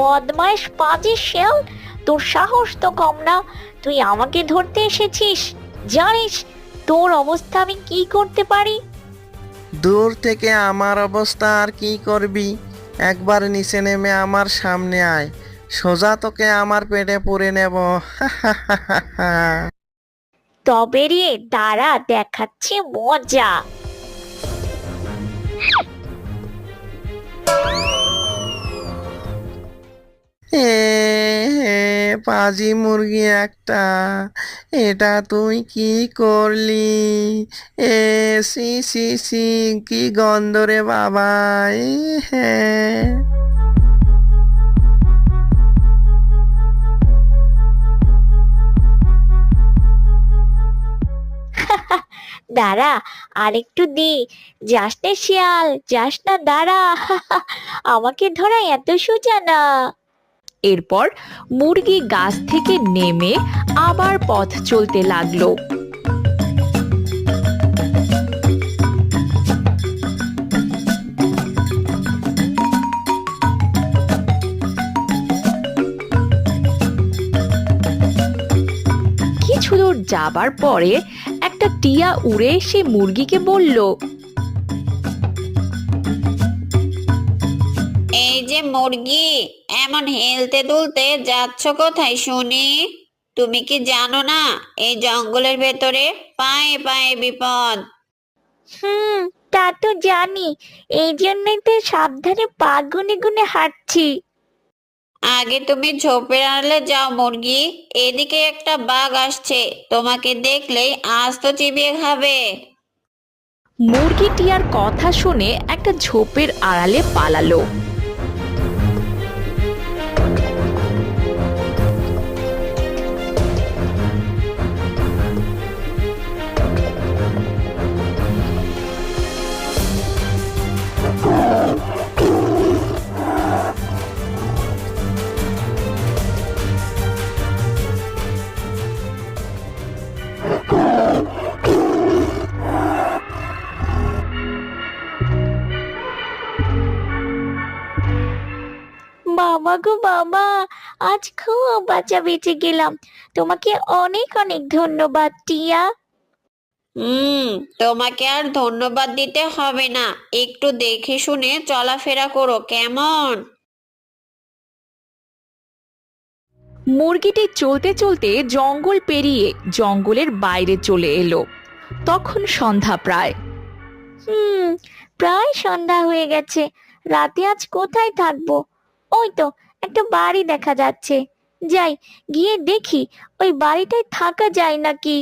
বদমাইশ পাজি শেয়াল, তোর সাহস তো কম না। তুই আমাকে ধরতে এসেছিস? জানিস তোর অবস্থা আমি কি করতে পারি? দূর থেকে আমার অবস্থা আর কি করবি? একবার নিচে নেমে আমার সামনে আয়, সোজা তোকে আমার পেটে পুরে নেব। তবে রে দাঁড়া, দেখাচ্ছি মজা। এ হে, পাজি মুরগি একটা, এটা তুই কি করলি? এ সি সি সি, কি গন্ধ রে বাবা! এ হ্যাঁ। দাঁড়া, আরেকটু দি। যাস না শিয়াল, যাস না, দাঁড়া। আমাকে ধরা এত সোজা না। এরপর মুরগি গাছ থেকে নেমে আবার পথ চলতে লাগলো। কিছু দূর যাবার পরে একটা টিয়া উড়ে এসে মুরগিকে বলল, এই যে মুরগি, এমন হেলতে দুলতে যাচ্ছ কোথায় শুনি? তুমি কি জানো না এই জঙ্গলের ভেতরে পায়ে পায়ে বিপদ? হুম, তা তো জানি। এই জন্যই তো সাবধানে পা গুনে গুনে হাঁটছি। আগে তুমি ঝোপের আড়ালে যাও মুরগি, এদিকে একটা বাঘ আসছে, তোমাকে দেখলেই আজ তো চিবিয়ে খাবে। মুরগি টিয়ার কথা শুনে একটা ঝোপের আড়ালে পালালো। বাবা গো বাবা, আজ খুব বাঁচা বেঁচে গেলাম। তোমাকে অনেক অনেক ধন্যবাদ টিয়া। তোমাকে আর ধন্যবাদ দিতে হবে না, একটু দেখে শুনে চলাফেরা করো কেমন? মুরগিটি চলতে চলতে জঙ্গল পেরিয়ে জঙ্গলের বাইরে চলে এলো। তখন সন্ধ্যা প্রায়। হুম, প্রায় সন্ধ্যা হয়ে গেছে। রাতে আজ কোথায় থাকবো? ওই তো একটা বাড়ি দেখা যাচ্ছে। যাই, গিয়ে দেখি ওই বাড়িটায় থাকা যায় নাকি।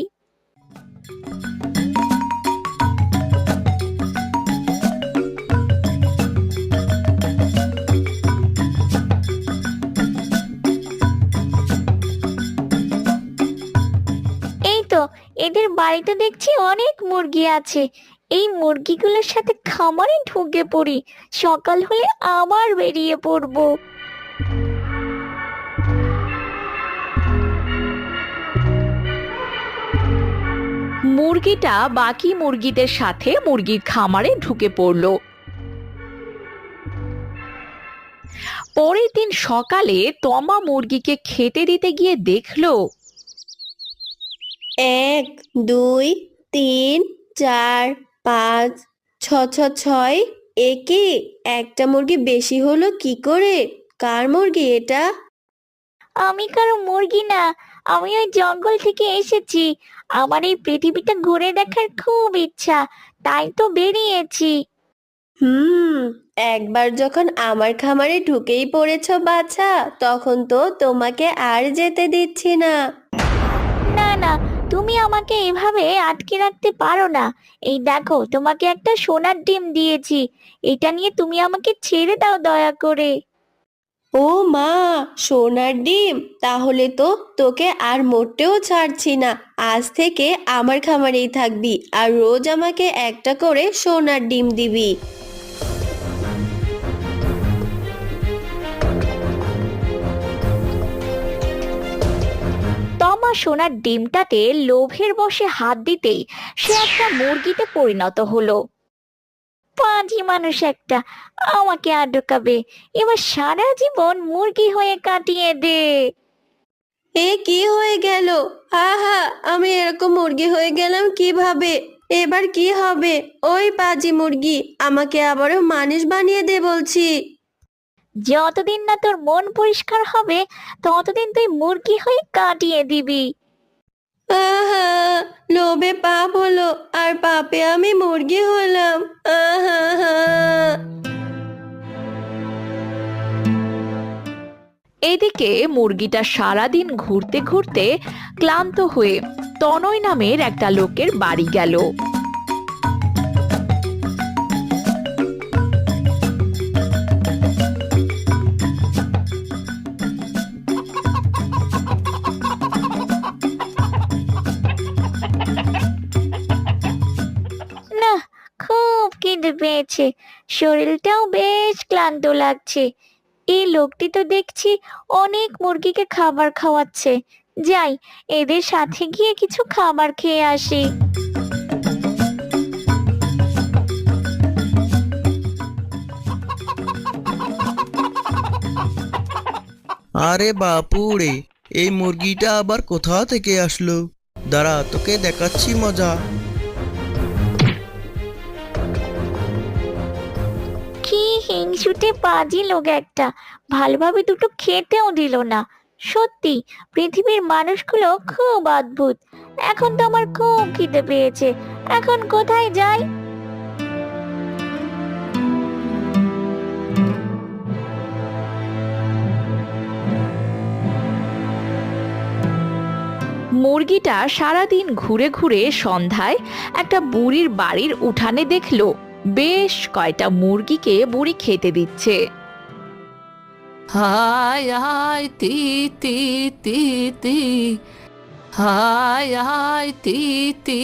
এই তো, এদের বাড়িতে দেখছি অনেক মুরগি আছে। এই মুরগিগুলোর সাথে খামারে ঢুকে পড়ি, সকাল হলে আবার বেরিয়ে পড়বো। মুরগিটা বাকি মুরগিদের সাথে মুরগির খামারে ঢুকে পড়ল। পরের দিন সকালে তমা মুরগিকে খেতে দিতে গিয়ে দেখলো 1 2 3 4 5 6 একে একটা মুরগি বেশি হলো কি করে? কার মুরগি এটা? আমি কারো মুরগি না, আমি ওই জঙ্গল থেকে এসেছি। আমার এই পৃথিবীটা ঘুরে দেখার খুব ইচ্ছা, তাই তো বেরিয়েছি। হুম, একবার যখন আমার খামারে ঢুকেই পড়েছো বাছা, তখন তো তোমাকে আর যেতে দিচ্ছি না। না না, তুমি আমাকে এভাবে আটকে রাখতে পারো না। এই দেখো, তোমাকে একটা সোনার ডিম দিয়েছি। এটা নিয়ে তুমি আমাকে ছেড়ে দাও দয়া করে। ও মা, সোনার ডিম! তাহলে তো তোকে আর মোটেও ছাড়ছি না। আজ থেকে আমার খামারেই থাকবি আর রোজ আমাকে একটা করে সোনার ডিম দিবি। তমা সোনার ডিমটাতে লোভের বশে হাত দিতেই সে একটা মুরগিতে পরিণত হলো। পাজি মানুষ একটা, আমাকে আটকাবে। এবার সারা জীবন মুরগি হয়ে কাটিয়ে দে। এ কি হয়ে গেল? আহা, আমি এরকম মুরগি হয়ে গেলাম কিভাবে? এবার কি হবে? ওই পাজি মুরগি, আমাকে আবারও মানুষ বানিয়ে দে বলছি। যতদিন না তোর মন পরিষ্কার হবে ততদিন তুই মুরগি হয়ে কাটিয়ে দিবি। আহা, লোভে পাপ হলো আর পাপে আমি মুরগি হলাম। আহা হা। এদিকে মুরগিটা সারাদিন ঘুরতে ঘুরতে ক্লান্ত হয়ে তনয় নামের একটা লোকের বাড়ি গেল। না, খুব খিদে পেয়েছে, শরীরটাও বেশ ক্লান্ত লাগছে। এই লোকটি তো দেখছি অনেক মুরগিকে খাবার খাওয়াচ্ছে। যাই, এদের সাথে গিয়ে কিছু খাবার খেয়ে আসি। আরে বাপুরে, এই মুরগিটা আবার কোথা থেকে আসলো? দাঁড়া, তোকে দেখাচ্ছি মজা। কি হিংসুটে পাজি লোক একটা, ভালোভাবে দুটো খেতেও দিল না। সত্যি পৃথিবীর মানুষগুলো খুব অদ্ভুত। এখন তো আমার খুব খিদে পেয়েছে, এখন কোথায় যাই? মুরগিটা সারাদিন ঘুরে ঘুরে সন্ধ্যায় একটা বুড়ির বাড়ির উঠানে দেখলো বেশ কয়টা মুরগিকে বুড়ি খেতে দিচ্ছে। হায় হায় তি তি তি তি, হায় হায় তি তি।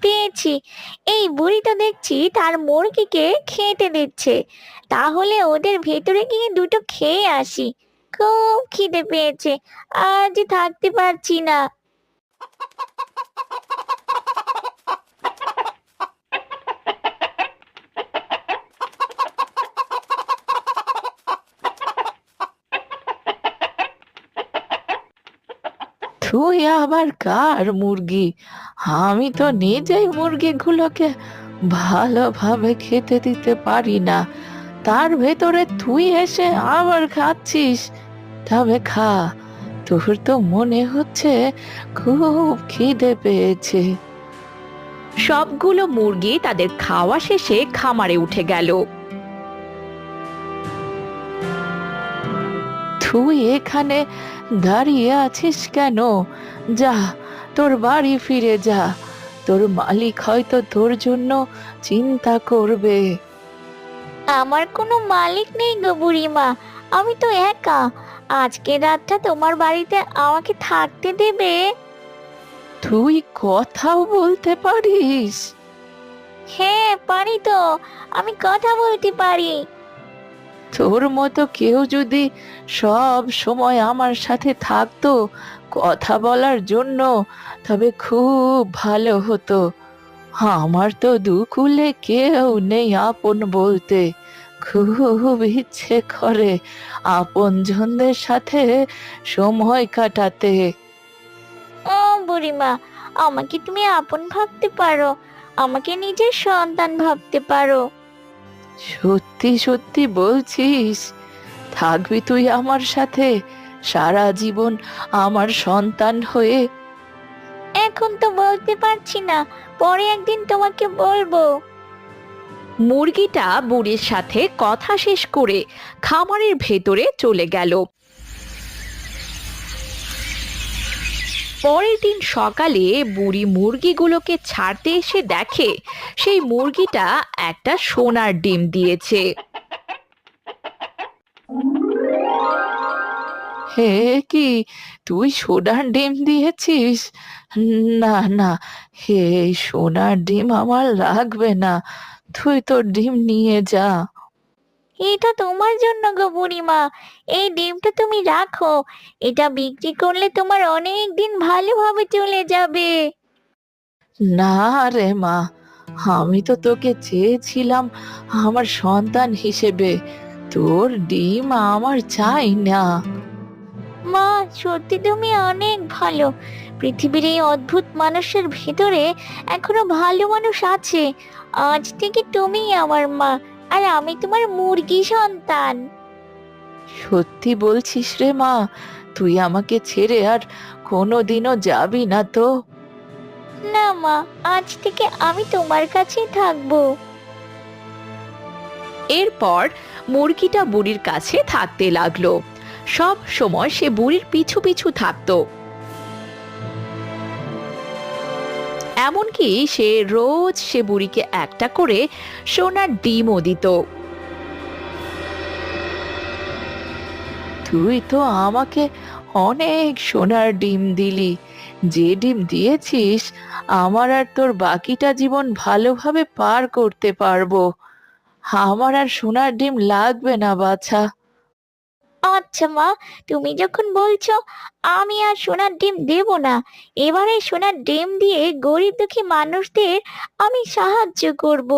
পেয়েছি, এই বুড়ি তো দেখছি তার মুরগিকে খেতে দিচ্ছে। তাহলে ওদের ভেতরে গিয়ে দুটো খেয়ে আসি। খুব খিদে পেয়েছে, আজ থাকতে পারছি না। তুই আবার কার মুরগি? আমি তো নিজেই মুরগিগুলোকে ভালোভাবে খেতে দিতে পারি না, তার ভেতরে তুই এসে আবার খাচ্ছিস। তবে খা, তোর তো মনে হচ্ছে খুব খিদে পেয়েছে। সবগুলো মুরগি তাদের খাওয়া শেষে খামারে উঠে গেল। তুই এখানে দাঁড়িয়ে আছিস কেন? যা, তোর বাড়ি ফিরে যা। তোর মালিক হয়তো তোর জন্য চিন্তা করবে। আমার কোনো মালিক নেই গো বুড়িমা, আমি তো একা। আজকে রাতটা তোমার বাড়িতে আমাকে থাকতে দেবে? তুই কথাও বলতে পারিস? হ্যাঁ পারি তো, আমি কথা বলতে পারি। তোর মতো কেউ যদি সব সময় আমার সাথে থাকতো কথা বলার জন্য, তবে খুব ভালো হতো। আমার তো দুকুলে কেউ নেই আপন বলতে। খুব ইচ্ছে করে আপনজনদের সাথে সময় কাটাতে। ও বুড়িমা, আমাকে তুমি আপন ভাবতে পারো, আমাকে নিজের সন্তান ভাবতে পারো। সত্যি সত্যি বলছিস? থাকবি তুই আমার সাথে সারা জীবন আমার সন্তান হয়ে? এখন তো বলতে পারছি না, পরে একদিন তোমাকে বলবো। মুরগিটা বুড়ির সাথে কথা শেষ করে খামারের ভেতরে চলে গেল। পরের দিন সকালে বুড়ি মুরগিগুলোকে ছাড়তে এসে দেখে সেই মুরগিটা একটা সোনার ডিম দিয়েছে। হে কি, তুই সোনার ডিম দিয়েছিস? না না, হে, সোনার ডিম আমার লাগবে না। তুই তোর ডিম নিয়ে যা। এটা তোমার জন্য গো বুড়িমা, এই ডিমটা তুমি রাখো, এটা বিক্রি করলে তোমার অনেক দিন ভালোভাবে চলে যাবে। না রে মা, আমি তো তোকে চেয়েছিলাম আমার সন্তান হিসেবে, তোর ডিম আমার চাই না। মা, সত্যি তুমি অনেক ভালো। পৃথিবীর এই অদ্ভুত মানুষের ভিতরে এখনো ভালো মানুষ আছে। আজ থেকে তুমিই আমার মা, আর আমি তোমার মুরগি সন্তান। সত্যি বলছিস রে মা? তুই আমাকে ছেড়ে আর কোনোদিনও যাবি না তো? না মা, আজ থেকে আমি তোমার কাছেই থাকবো। এরপর মুরগিটা বুড়ির কাছে থাকতে লাগলো। সব সময় সে বুড়ির পিছু পিছু থাকতো। এমনকি সে রোজ সে বুড়িকে একটা করে সোনার ডিমও দিত। তুই তো আমাকে অনেক সোনার ডিম দিলি, যে ডিম দিয়েছিস আমার আর তোর বাকিটা জীবন ভালোভাবে পার করতে পারবো। আমার আর সোনার ডিম লাগবে না বাছা। আচ্ছা মা, তুমি যখন বলছো, আমি আর সোনার ডিম দেব না। এবারে সোনার ডিম দিয়ে গরিব দুঃখী মানুষদের আমি সাহায্য করব।